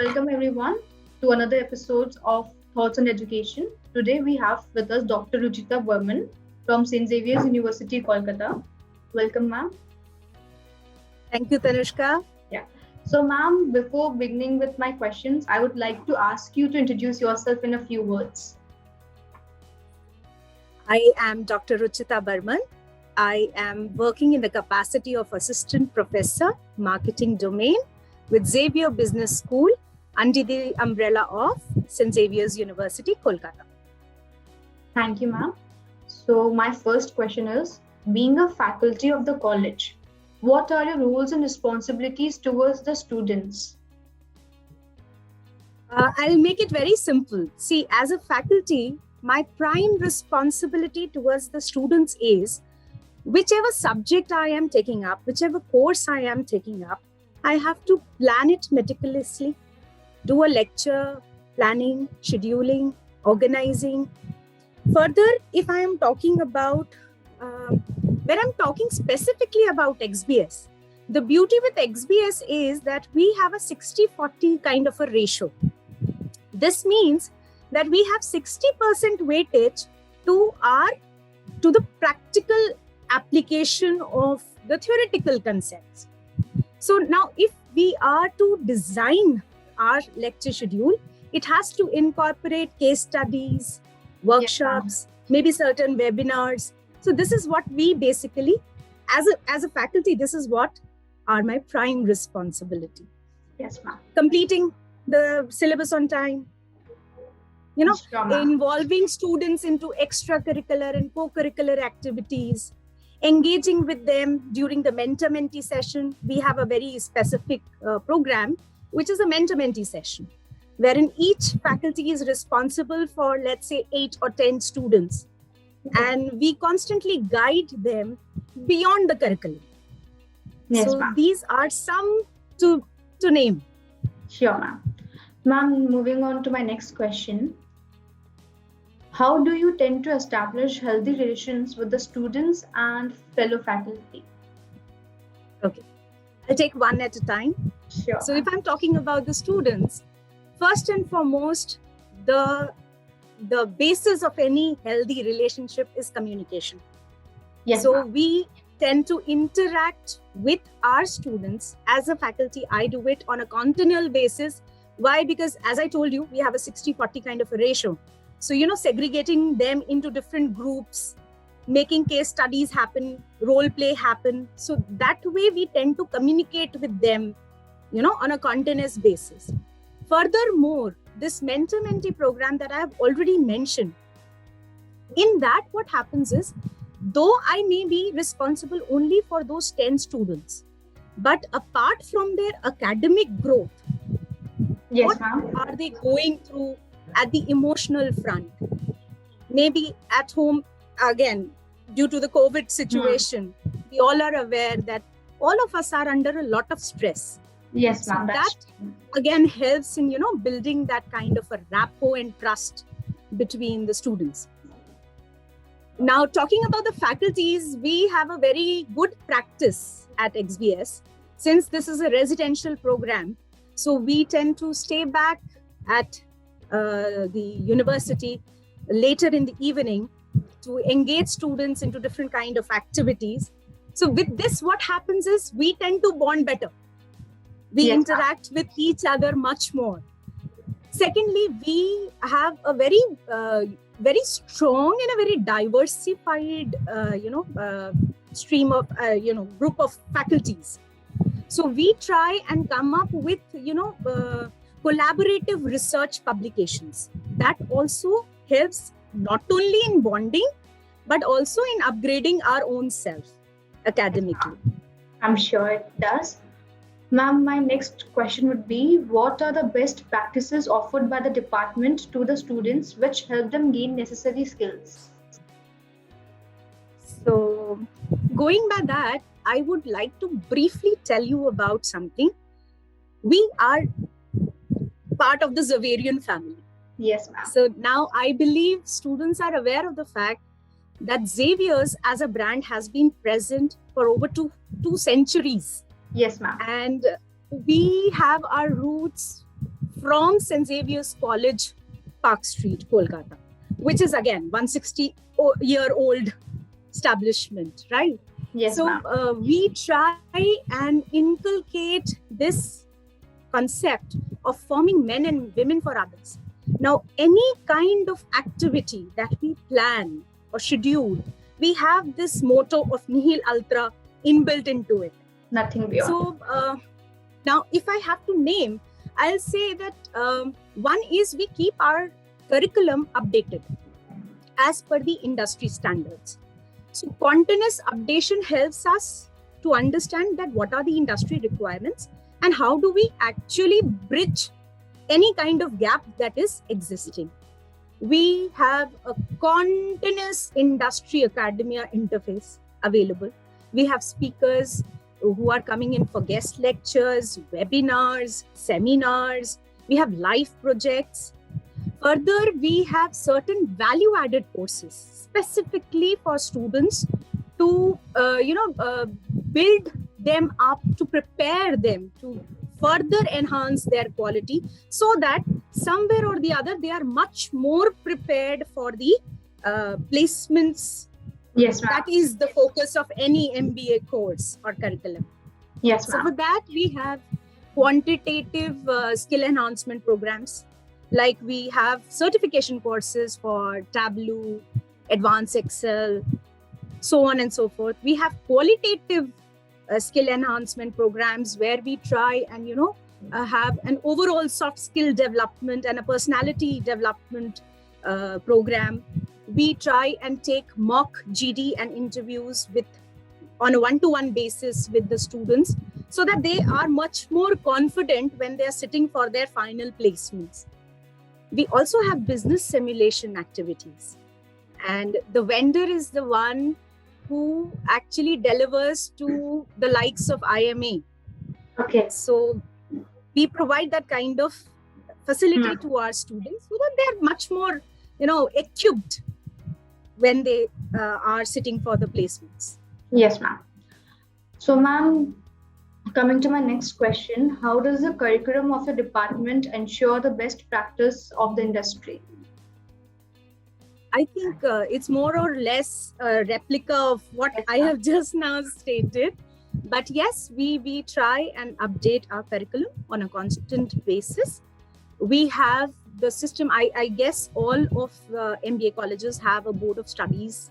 welcome everyone to another episode of Thoughts on Education. Today we have with us Dr. Ruchita Burman from St. Xavier's University, Kolkata. Welcome, ma'am. Thank you, Tanushka. Yeah. So, ma'am, before beginning with my questions, I would like to ask you to introduce yourself in a few words. I am Dr. Ruchita Burman. I am working in the capacity of Assistant Professor, Marketing Domain with Xavier Business School under the umbrella of St. Xavier's University, Kolkata. Thank you, ma'am. So, my first question is, being a faculty of the college, what are your roles and responsibilities towards the students? I'll make it very simple. See, as a faculty, my prime responsibility towards the students is whichever subject I am taking up, whichever course I am taking up, I have to plan it meticulously, do a lecture, planning, scheduling, organizing. Further, if I am talking about, when I'm talking specifically about XBS, the beauty with XBS is that we have a 60-40 kind of a ratio. This means that we have 60% weightage to the practical application of the theoretical concepts. So now if we are to design our lecture schedule, it has to incorporate case studies, workshops, maybe certain webinars. So this is what we basically, as a faculty, this is what are my prime responsibility. Yes, ma'am. Completing the syllabus on time, involving students into extracurricular and co-curricular activities, engaging with them during the mentor-mentee session. We have a very specific program, which is a mentor-mentee session, wherein each faculty is responsible for, let's say, 8 or 10 students. And we constantly guide them beyond the curriculum. Yes, so ma'am. These are some to name. Sure, ma'am. Ma'am, moving on to my next question. How do you tend to establish healthy relations with the students and fellow faculty? Okay, I'll take one at a time. Sure. So if I'm talking about the students, first and foremost, the basis of any healthy relationship is communication. Yes, so ma'am. We tend to interact with our students. As a faculty, I do it on a continual basis. Why? Because as I told you, we have a 60-40 kind of a ratio. So, segregating them into different groups, making case studies happen, role play happen. So that way we tend to communicate with them, on a continuous basis. Furthermore, this mentor-mentee program that I have already mentioned, in that what happens is, though I may be responsible only for those 10 students, but apart from their academic growth, Yes, what ma'am. are they going through at the emotional front? Maybe at home, again, due to the COVID situation, we all are aware that all of us are under a lot of stress. Yes, ma'am. So that again helps in, building that kind of a rapport and trust between the students. Now, talking about the faculties, we have a very good practice at XBS. Since this is a residential program, so we tend to stay back at the university later in the evening to engage students into different kind of activities. So with this, what happens is we tend to bond better. We interact with each other much more. Secondly, we have a very, very strong and a very diversified, stream of, group of faculties. So we try and come up with, collaborative research publications. That also helps not only in bonding, but also in upgrading our own self academically. I'm sure it does. Ma'am, my next question would be, what are the best practices offered by the department to the students which help them gain necessary skills? So going by that, I would like to briefly tell you about something. We are part of the Xaverian family. Yes, ma'am. So now I believe students are aware of the fact that Xavier's as a brand has been present for over two centuries. Yes, ma'am. And we have our roots from St. Xavier's College, Park Street, Kolkata, which is again 160-year-old establishment, right? Yes, So ma'am. we try and inculcate this concept of forming men and women for others. Now, any kind of activity that we plan or schedule, we have this motto of nihil ultra inbuilt into it. Nothing beyond. So now, if I have to name, I'll say that one is we keep our curriculum updated as per the industry standards. So continuous updation helps us to understand that what are the industry requirements and how do we actually bridge any kind of gap that is existing. We have a continuous industry academia interface available. We have speakers who are coming in for guest lectures, webinars, seminars. We have live projects. Further, we have certain value-added courses specifically for students to, build them up, to prepare them to further enhance their quality, so that somewhere or the other they are much more prepared for the placements. Yes, ma'am. That is the focus of any MBA course or curriculum. Yes, So ma'am. for that, we have quantitative skill enhancement programs. Like we have certification courses for Tableau, Advanced Excel, so on and so forth. We have qualitative skill enhancement programs where we try and, have an overall soft skill development and a personality development program. We try and take mock GD and interviews on a one-to-one basis with the students, so that they are much more confident when they are sitting for their final placements. We also have business simulation activities, and the vendor is the one who actually delivers to the likes of IMA. Okay. So we provide that kind of facility to our students so that they're much more, equipped when they are sitting for the placements. Yes, ma'am. So, ma'am, coming to my next question, how does the curriculum of your department ensure the best practice of the industry? I think it's more or less a replica of what I have just now stated. But yes, we try and update our curriculum on a constant basis. We have the system, I guess all of MBA colleges have a board of studies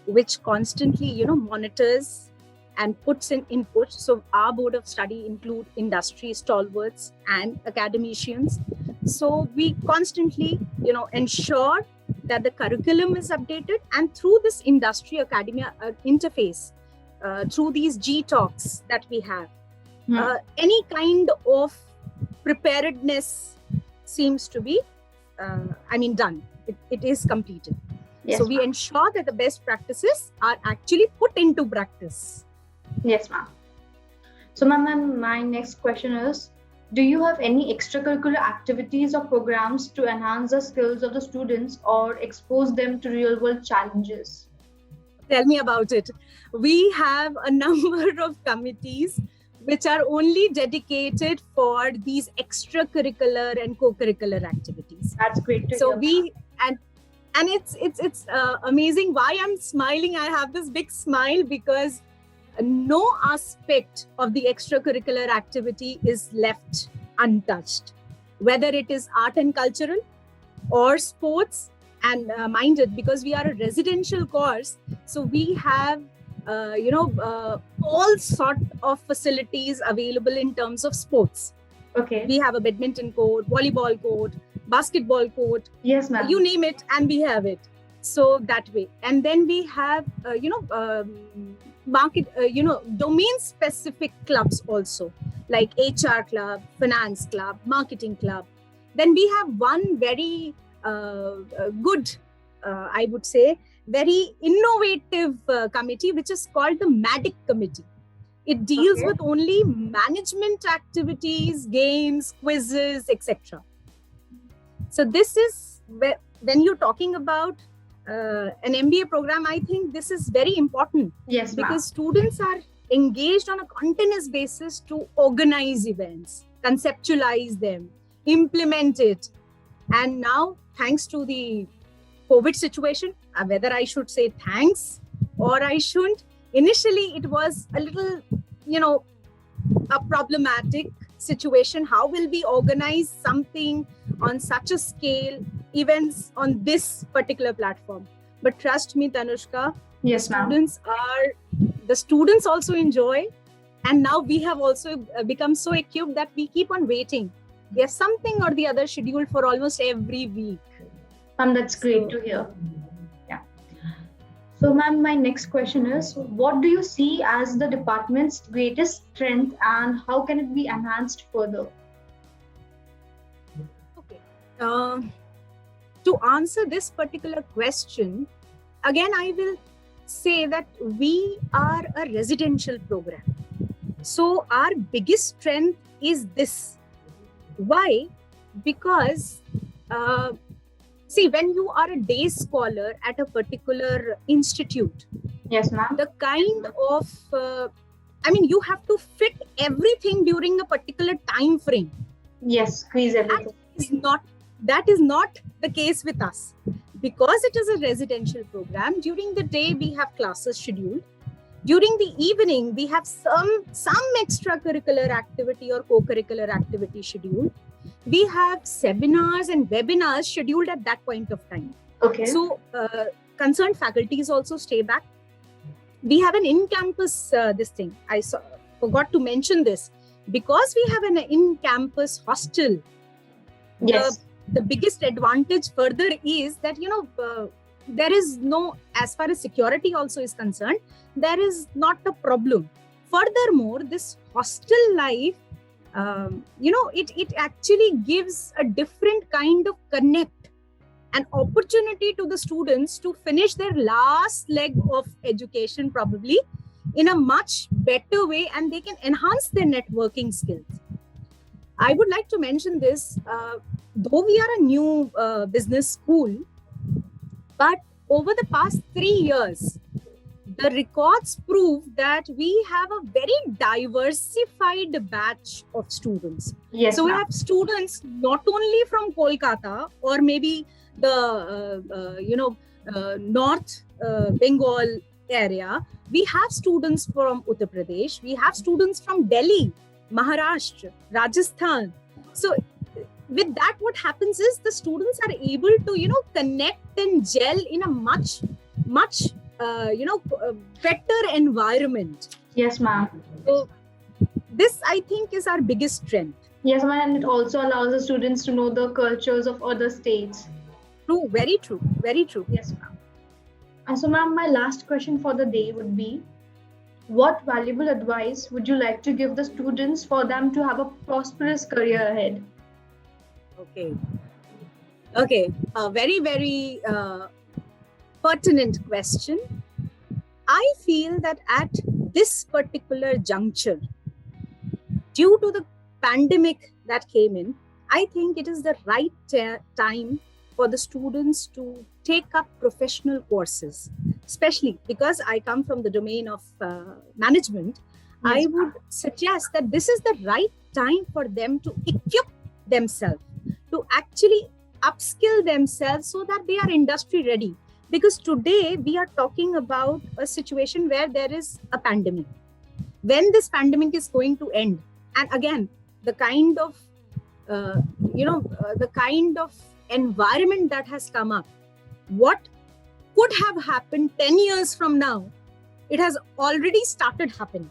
which constantly, monitors and puts in input. So our board of study include industry stalwarts and academicians. So we constantly, ensure that the curriculum is updated, and through this industry academia interface, through these G talks that we have, any kind of preparedness seems to be, done. It is completed. Yes, so we ma'am. ensure that the best practices are actually put into practice. Yes, ma'am. So, ma'am, my next question is, do you have any extracurricular activities or programs to enhance the skills of the students or expose them to real-world challenges? Tell me about it. We have a number of committees which are only dedicated for these extracurricular and co-curricular activities. That's great to So hear. we and it's amazing why I'm smiling. I have this big smile because no aspect of the extracurricular activity is left untouched, whether it is art and cultural or sports and minded, because we are a residential course. So we have all sort of facilities available in terms of sports. Okay. We have a badminton court, volleyball court, basketball court, Yes, ma'am. you name it, and we have it. So that way. And then we have, domain specific clubs also, like HR club, finance club, marketing club. Then we have one very good, I would say, very innovative committee, which is called the MADIC committee. It deals with only management activities, games, quizzes, etc. So this is when you're talking about an MBA program, I think this is very important. Yes, ma'am. Because students are engaged on a continuous basis to organize events, conceptualize them, implement it. And now, thanks to the COVID situation, whether I should say thanks or I shouldn't, initially it was a little, a problematic situation. How will we organize something on such a scale, events on this particular platform? But trust me, Tanushka, Yes, ma'am. the students also enjoy, and now we have also become so equipped that we keep on waiting. There's something or the other scheduled for almost every week. That's great to hear. Yeah. So, ma'am, my next question is, what do you see as the department's greatest strength and how can it be enhanced further? Okay. To answer this particular question, again, I will say that we are a residential program. So our biggest strength is this. Why? Because, see, when you are a day scholar at a particular institute, Yes, ma'am. the kind of, you have to fit everything during a particular time frame. Yes, squeeze everything. That is not the case with us. Because it is a residential program, during the day we have classes scheduled. During the evening, we have some extracurricular activity or co-curricular activity scheduled. We have seminars and webinars scheduled at that point of time. Okay. So, concerned faculties also stay back. We have an in-campus this thing. I forgot to mention this. Because we have an in-campus hostel, Yes. the biggest advantage further is that, there is no, as far as security also is concerned, there is not a problem. Furthermore, this hostel life, it actually gives a different kind of connect, an opportunity to the students to finish their last leg of education probably in a much better way, and they can enhance their networking skills. I would like to mention this, though we are a new business school, but over the past 3 years, the records prove that we have a very diversified batch of students. Yes. So we ma'am. have students not only from Kolkata or maybe the North Bengal area. We have students from Uttar Pradesh. We have students from Delhi, Maharashtra, Rajasthan. So with that, what happens is the students are able to, connect and gel in a much better environment. Yes, ma'am. So this, I think, is our biggest strength. Yes, ma'am. And it also allows the students to know the cultures of other states. True, very true, very true. Yes, ma'am. And so, ma'am, my last question for the day would be, what valuable advice would you like to give the students for them to have a prosperous career ahead? Okay. A very, very pertinent question. I feel that at this particular juncture, due to the pandemic that came in, I think it is the right time for the students to take up professional courses, especially because I come from the domain of management. Yes, I would suggest that this is the right time for them to equip themselves, to actually upskill themselves so that they are industry ready. Because today we are talking about a situation where there is a pandemic. When this pandemic is going to end, and again, the kind of environment that has come up, what could have happened 10 years from now, it has already started happening.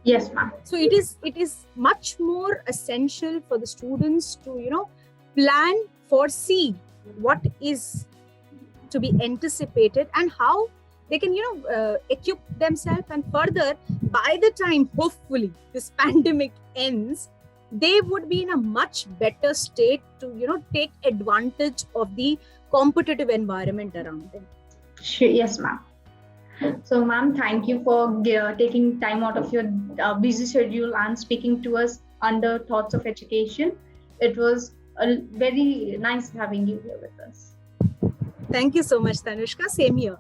Yes, ma'am. So it is much more essential for the students to plan, foresee what is to be anticipated and how they can equip themselves, and further, by the time hopefully this pandemic ends, they would be in a much better state to take advantage of the competitive environment around them. Sure. Yes, ma'am. So, ma'am, thank you for taking time out of your busy schedule and speaking to us under Thoughts of Education. It was very nice having you here with us. Thank you so much, Tanushka. Same here.